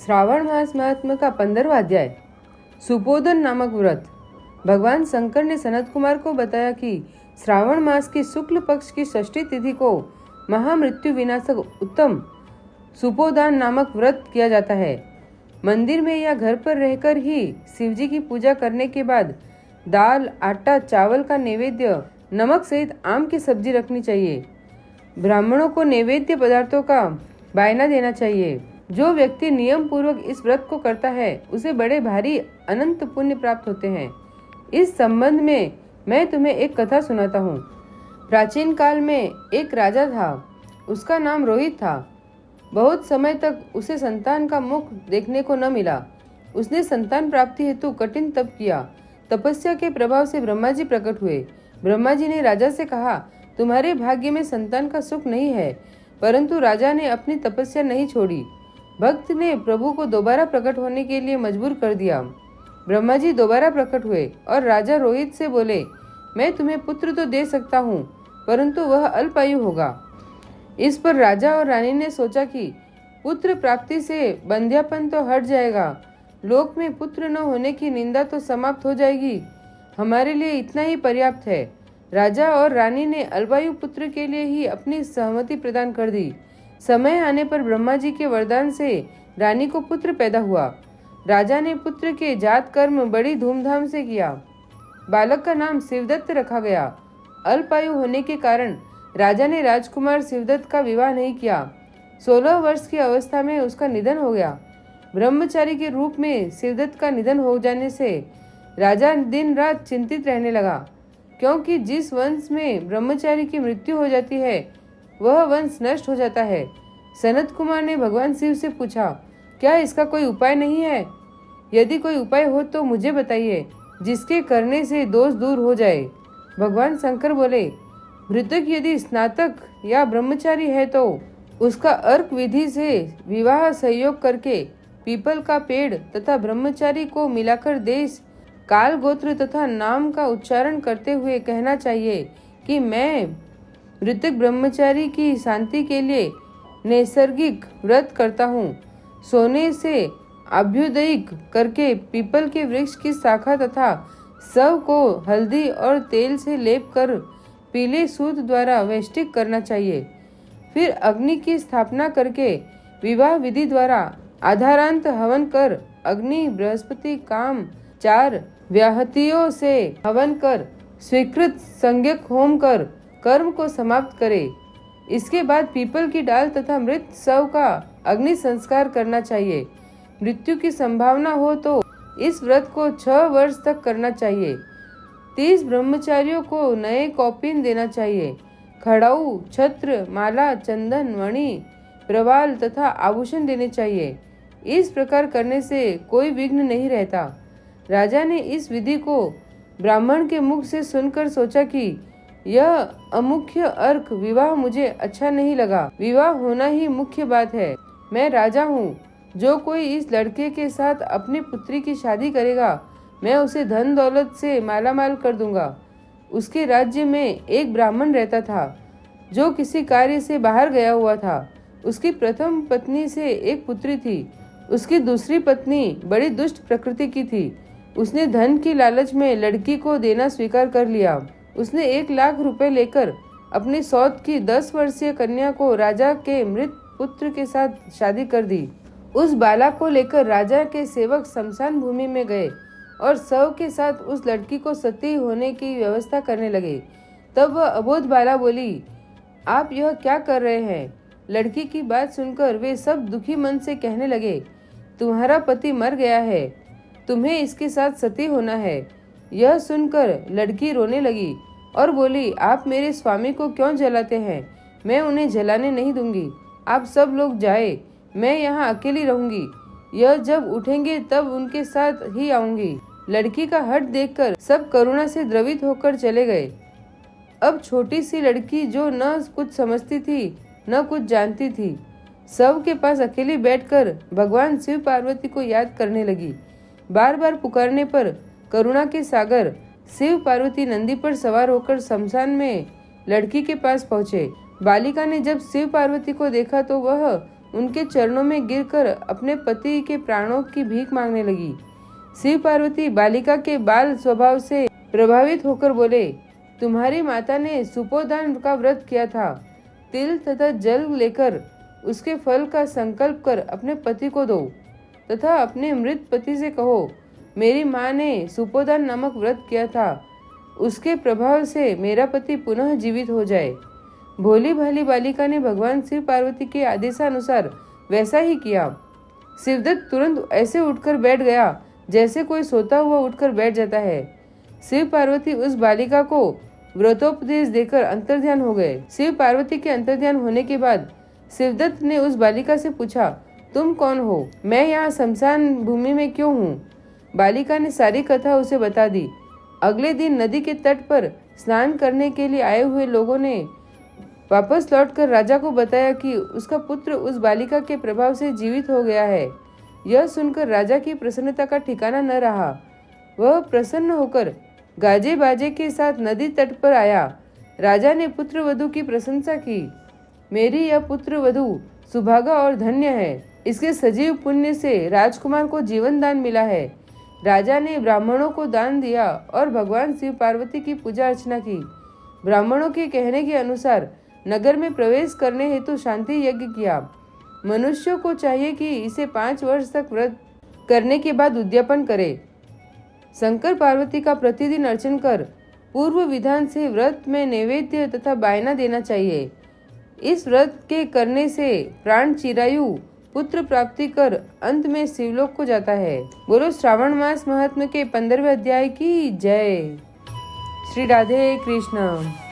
श्रावण मास महात्म्य का 15वां अध्याय। सुपोधन नामक व्रत। भगवान शंकर ने सनत कुमार को बताया कि श्रावण मास की शुक्ल पक्ष की षष्ठी तिथि को महामृत्यु विनाशक उत्तम सुपोदान नामक व्रत किया जाता है। मंदिर में या घर पर रहकर ही शिवजी की पूजा करने के बाद दाल, आटा, चावल का नैवेद्य, नमक सहित आम की सब्जी रखनी चाहिए। ब्राह्मणों को नैवेद्य पदार्थों का बायना देना चाहिए। जो व्यक्ति नियम पूर्वक इस व्रत को करता है उसे बड़े भारी अनंत पुण्य प्राप्त होते हैं। इस संबंध में मैं तुम्हें एक कथा सुनाता हूँ। प्राचीन काल में एक राजा था, उसका नाम रोहित था। बहुत समय तक उसे संतान का मुख देखने को न मिला। उसने संतान प्राप्ति हेतु कठिन तप किया। तपस्या के प्रभाव से ब्रह्मा जी प्रकट हुए। ब्रह्मा जी ने राजा से कहा, तुम्हारे भाग्य में संतान का सुख नहीं है। परंतु राजा ने अपनी तपस्या नहीं छोड़ी। भक्त ने प्रभु को दोबारा प्रकट होने के लिए मजबूर कर दिया। ब्रह्मा जी दोबारा प्रकट हुए और राजा रोहित से बोले, मैं तुम्हें पुत्र तो दे सकता हूँ, परंतु वह अल्पायु होगा। इस पर राजा और रानी ने सोचा कि पुत्र प्राप्ति से बंध्यापन तो हट जाएगा, लोक में पुत्र न होने की निंदा तो समाप्त हो जाएगी। हमारे लिए इतना ही पर्याप्त है। राजा और रानी ने अल्पायु पुत्र के लिए ही अपनी सहमति प्रदान कर दी। समय आने पर ब्रह्मा जी के वरदान से रानी को पुत्र पैदा हुआ। राजा ने पुत्र के जात कर्म बड़ी धूमधाम से किया। बालक का नाम शिवदत्त रखा गया। अल्पायु होने के कारण राजा ने राजकुमार शिवदत्त का विवाह नहीं किया। 16 वर्ष की अवस्था में उसका निधन हो गया। ब्रह्मचारी के रूप में शिवदत्त का निधन हो जाने से राजा दिन रात चिंतित रहने लगा, क्योंकि जिस वंश में ब्रह्मचारी की मृत्यु हो जाती है वह वंश नष्ट हो जाता है। सनत कुमार ने भगवान शिव से पूछा, क्या इसका कोई उपाय नहीं है? यदि कोई उपाय हो तो मुझे बताइए, जिसके करने से दोष दूर हो जाए। भगवान शंकर बोले, मृतक यदि स्नातक या ब्रह्मचारी है तो उसका अर्क विधि से विवाह सहयोग करके पीपल का पेड़ तथा ब्रह्मचारी को मिलाकर देश, काल, गोत्र तथा नाम का उच्चारण करते हुए कहना चाहिए कि मैं मृतक ब्रह्मचारी की शांति के लिए नैसर्गिक व्रत करता हूँ। सोने से अभ्युदयिक करके पीपल के वृक्ष की शाखा तथा सब को हल्दी और तेल से लेप कर पीले सूत द्वारा वैष्टिक करना चाहिए। फिर अग्नि की स्थापना करके विवाह विधि द्वारा आधारांत हवन कर अग्नि, बृहस्पति, काम, 4 व्याहतियों से हवन कर स्वीकृत संज्ञक होम कर कर्म को समाप्त करे। इसके बाद पीपल की डाल तथा मृत शव का अग्नि संस्कार करना चाहिए। मृत्यु की संभावना हो तो इस व्रत को 6 वर्ष तक करना चाहिए। 30 ब्रह्मचारियों को नए कौपीन देना चाहिए। खड़ाऊ, छत्र, माला, चंदन, मणि, प्रवाल तथा आभूषण देने चाहिए। इस प्रकार करने से कोई विघ्न नहीं रहता। राजा ने इस विधि को ब्राह्मण के मुख से सुनकर सोचा कि यह अमुख्य अर्क विवाह मुझे अच्छा नहीं लगा। विवाह होना ही मुख्य बात है। मैं राजा हूँ। जो कोई इस लड़के के साथ अपनी पुत्री की शादी करेगा, मैं उसे धन दौलत से मालामाल कर दूंगा। उसके राज्य में एक ब्राह्मण रहता था जो किसी कार्य से बाहर गया हुआ था। उसकी प्रथम पत्नी से एक पुत्री थी। उसकी दूसरी पत्नी बड़ी दुष्ट प्रकृति की थी। उसने धन की लालच में लड़की को देना स्वीकार कर लिया। उसने 1 लाख रुपए लेकर अपनी सौत की 10 वर्षीय कन्या को राजा के मृत पुत्र के साथ शादी कर दी। उस बाला को लेकर राजा के सेवक शमशान भूमि में गए और शव के साथ उस लड़की को सती होने की व्यवस्था करने लगे। तब वह अबोध बाला बोली, आप यह क्या कर रहे हैं? लड़की की बात सुनकर वे सब दुखी मन से कहने लगे, तुम्हारा पति मर गया है, तुम्हें इसके साथ सती होना है। यह सुनकर लड़की रोने लगी और बोली, आप मेरे स्वामी को क्यों जलाते हैं? मैं उन्हें जलाने नहीं दूंगी। आप सब लोग जाए, मैं यहाँ अकेली रहूंगी। यह जब उठेंगे तब उनके साथ ही आऊंगी। लड़की का हठ देखकर सब करुणा से द्रवित होकर चले गए। अब छोटी सी लड़की जो न कुछ समझती थी न कुछ जानती थी, सब के पास अकेली बैठकर भगवान शिव पार्वती को याद करने लगी। बार बार पुकारने पर करुणा के सागर शिव पार्वती नंदी पर सवार होकर शमशान में लड़की के पास पहुँचे। बालिका ने जब शिव पार्वती को देखा तो वह उनके चरणों में गिरकर अपने पति के प्राणों की भीख मांगने लगी। शिव पार्वती बालिका के बाल स्वभाव से प्रभावित होकर बोले, तुम्हारी माता ने सुपोदान का व्रत किया था। तिल तथा जल लेकर उसके फल का संकल्प कर अपने पति को दो तथा अपने मृत पति से कहो, मेरी माँ ने सुपोदान नामक व्रत किया था, उसके प्रभाव से मेरा पति पुनः जीवित हो जाए। भोली भाली बालिका ने भगवान शिव पार्वती के आदेशानुसार वैसा ही किया। शिवदत्त तुरंत ऐसे उठकर बैठ गया जैसे कोई सोता हुआ उठकर बैठ जाता है। शिव पार्वती उस बालिका को व्रतोपदेश देकर अंतर्ध्यान हो गए। शिव पार्वती के अंतर्ध्यान होने के बाद शिवदत्त ने उस बालिका से पूछा, तुम कौन हो? मैं यहाँ शमशान भूमि में क्यों हूँ? बालिका ने सारी कथा उसे बता दी। अगले दिन नदी के तट पर स्नान करने के लिए आए हुए लोगों ने वापस लौटकर राजा को बताया कि उसका पुत्र उस बालिका के प्रभाव से जीवित हो गया है। यह सुनकर राजा की प्रसन्नता का ठिकाना न रहा। वह प्रसन्न होकर गाजे बाजे के साथ नदी तट पर आया। राजा ने पुत्र वधू की प्रशंसा की। मेरी यह पुत्र वधू सुभागा और धन्य है। इसके सजीव पुण्य से राजकुमार को जीवन दान मिला है। राजा ने ब्राह्मणों को दान दिया और भगवान शिव पार्वती की पूजा अर्चना की। ब्राह्मणों के कहने के अनुसार नगर में प्रवेश करने हेतु शांति यज्ञ किया। मनुष्यों को चाहिए कि इसे 5 वर्ष तक व्रत करने के बाद उद्यापन करे। शंकर पार्वती का प्रतिदिन अर्चन कर पूर्व विधान से व्रत में नैवेद्य तथा बायना देना चाहिए। इस व्रत के करने से प्राण चिरायु पुत्र प्राप्ति कर अंत में शिवलोक को जाता है। बोलो श्रावण मास महात्म्य के 15वें अध्याय की जय। श्री राधे कृष्ण।